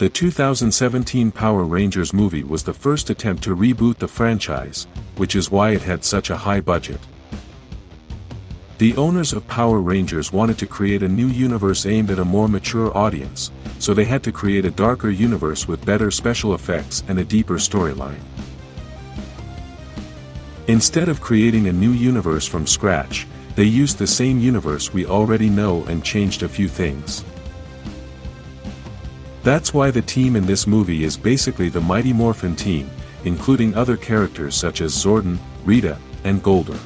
The 2017 Power Rangers movie was the first attempt to reboot the franchise, which is why it had such a high budget. The owners of Power Rangers wanted to create a new universe aimed at a more mature audience, so they had to create a darker universe with better special effects and a deeper storyline. Instead of creating a new universe from scratch, they used the same universe we already know and changed a few things. That's why the team in this movie is basically the Mighty Morphin team, including other characters such as Zordon, Rita, and Golder.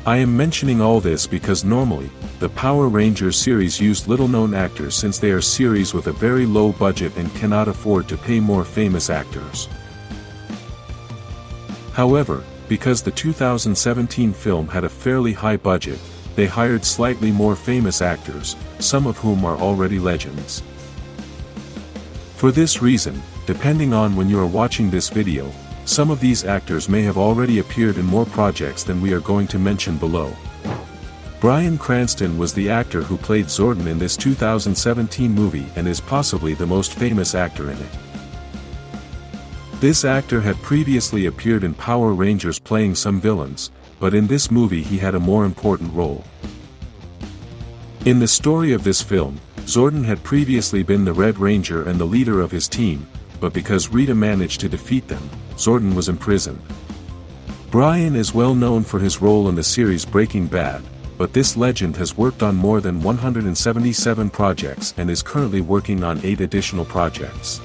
I am mentioning all this because normally, the Power Rangers series used little-known actors since they are series with a very low budget and cannot afford to pay more famous actors. However, because the 2017 film had a fairly high budget, they hired slightly more famous actors, some of whom are already legends. For this reason, depending on when you are watching this video, some of these actors may have already appeared in more projects than we are going to mention below. Bryan Cranston was the actor who played Zordon in this 2017 movie and is possibly the most famous actor in it. This actor had previously appeared in Power Rangers playing some villains, but in this movie he had a more important role. In the story of this film, Zordon had previously been the Red Ranger and the leader of his team, but because Rita managed to defeat them, Zordon was imprisoned. Bryan is well known for his role in the series Breaking Bad, but this legend has worked on more than 177 projects and is currently working on 8 additional projects.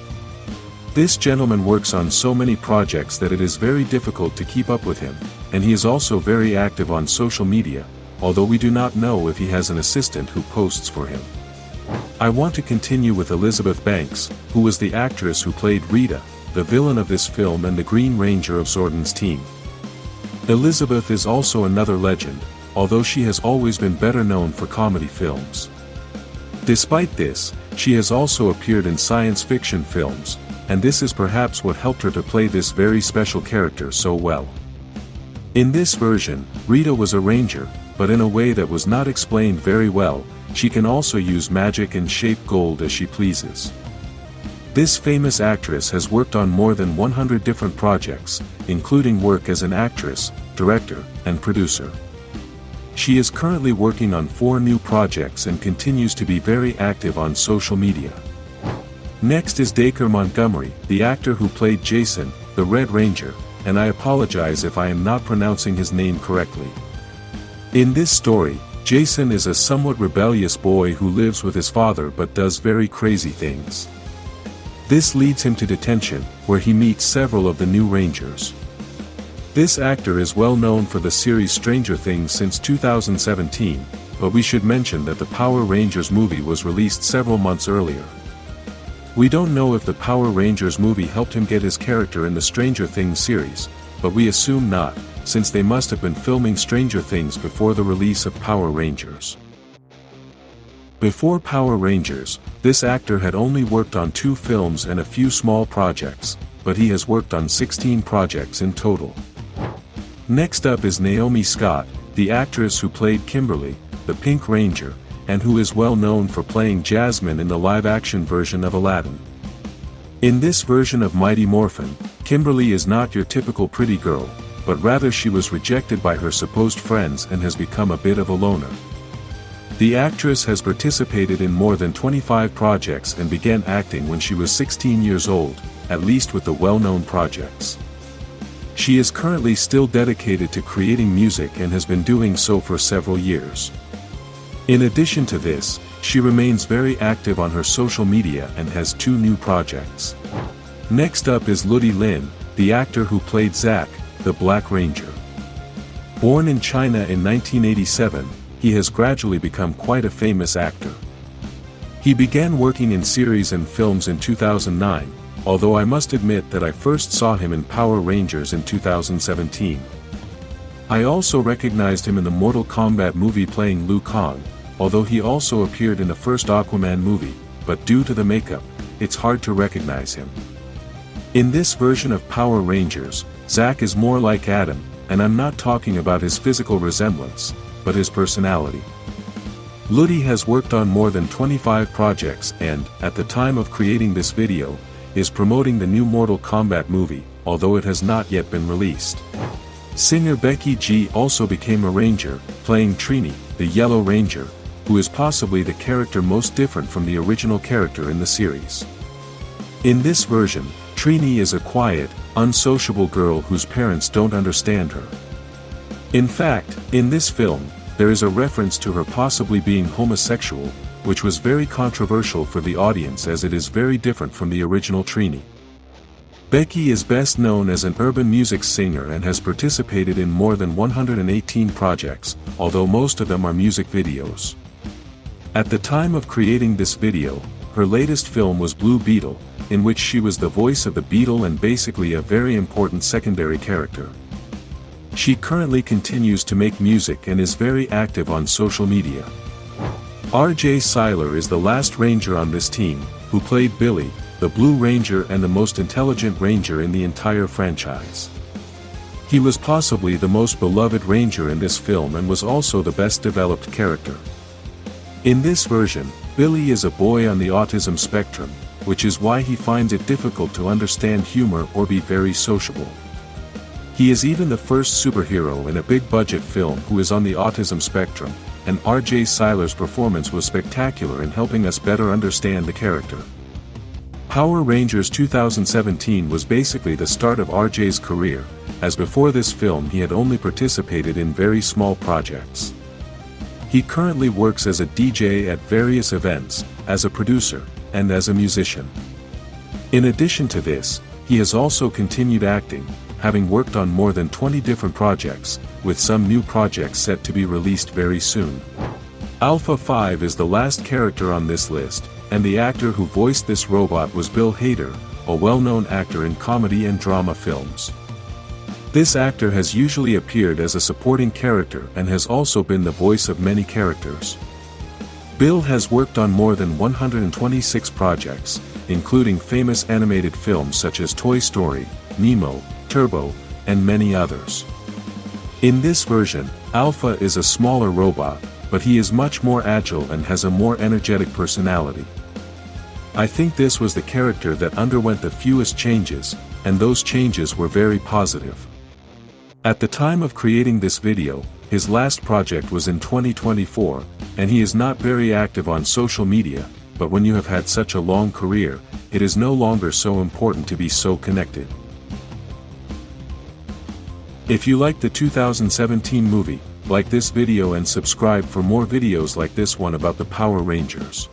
This gentleman works on so many projects that it is very difficult to keep up with him, and he is also very active on social media, although we do not know if he has an assistant who posts for him. I want to continue with Elizabeth Banks, who was the actress who played Rita, the villain of this film and the Green Ranger of Zordon's team. Elizabeth is also another legend, although she has always been better known for comedy films. Despite this, she has also appeared in science fiction films, and this is perhaps what helped her to play this very special character so well. In this version, Rita was a ranger, but in a way that was not explained very well. She can also use magic and shape gold as she pleases. This famous actress has worked on more than 100 different projects, including work as an actress, director, and producer. She is currently working on 4 new projects and continues to be very active on social media. Next is Daker Montgomery, the actor who played Jason, the Red Ranger, and I apologize if I am not pronouncing his name correctly. In this story, Jason is a somewhat rebellious boy who lives with his father but does very crazy things. This leads him to detention, where he meets several of the new Rangers. This actor is well known for the series Stranger Things since 2017, but we should mention that the Power Rangers movie was released several months earlier. We don't know if the Power Rangers movie helped him get his character in the Stranger Things series, but we assume not, since they must have been filming Stranger Things before the release of Power Rangers. Before Power Rangers, this actor had only worked on 2 films and a few small projects, but he has worked on 16 projects in total. Next up is Naomi Scott, the actress who played Kimberly, the Pink Ranger, and who is well known for playing Jasmine in the live-action version of Aladdin. In this version of Mighty Morphin, Kimberly is not your typical pretty girl, but rather she was rejected by her supposed friends and has become a bit of a loner. The actress has participated in more than 25 projects and began acting when she was 16 years old, at least with the well-known projects. She is currently still dedicated to creating music and has been doing so for several years. In addition to this, she remains very active on her social media and has 2 new projects. Next up is Ludi Lin, the actor who played Zack, the Black Ranger. Born in China in 1987, he has gradually become quite a famous actor. He began working in series and films in 2009, although I must admit that I first saw him in Power Rangers in 2017. I also recognized him in the Mortal Kombat movie playing Liu Kang, although he also appeared in the first Aquaman movie, but due to the makeup, it's hard to recognize him. In this version of Power Rangers, Zack is more like Adam, and I'm not talking about his physical resemblance, but his personality. Ludi has worked on more than 25 projects and, at the time of creating this video, is promoting the new Mortal Kombat movie, although it has not yet been released. Singer Becky G also became a ranger, playing Trini, the Yellow Ranger, who is possibly the character most different from the original character in the series. In this version, Trini is a quiet, unsociable girl whose parents don't understand her. In fact, in this film, there is a reference to her possibly being homosexual, which was very controversial for the audience as it is very different from the original Trini. Becky is best known as an urban music singer and has participated in more than 118 projects, although most of them are music videos. At the time of creating this video, her latest film was Blue Beetle, in which she was the voice of the Beetle and basically a very important secondary character. She currently continues to make music and is very active on social media. R.J. Syler is the last ranger on this team, who played Billy, the Blue Ranger and the most intelligent ranger in the entire franchise. He was possibly the most beloved ranger in this film and was also the best developed character. In this version, Billy is a boy on the autism spectrum, which is why he finds it difficult to understand humor or be very sociable. He is even the first superhero in a big-budget film who is on the autism spectrum, and R.J. Syler's performance was spectacular in helping us better understand the character. Power Rangers 2017 was basically the start of R.J.'s career, as before this film he had only participated in very small projects. He currently works as a DJ at various events, as a producer, and as a musician. In addition to this, he has also continued acting, having worked on more than 20 different projects, with some new projects set to be released very soon. Alpha 5 is the last character on this list, and the actor who voiced this robot was Bill Hader, a well-known actor in comedy and drama films. This actor has usually appeared as a supporting character and has also been the voice of many characters. Bill has worked on more than 126 projects, including famous animated films such as Toy Story, Nemo, Turbo, and many others. In this version, Alpha is a smaller robot, but he is much more agile and has a more energetic personality. I think this was the character that underwent the fewest changes, and those changes were very positive. At the time of creating this video, his last project was in 2024, and he is not very active on social media, but when you have had such a long career, it is no longer so important to be so connected. If you liked the 2017 movie, like this video and subscribe for more videos like this one about the Power Rangers.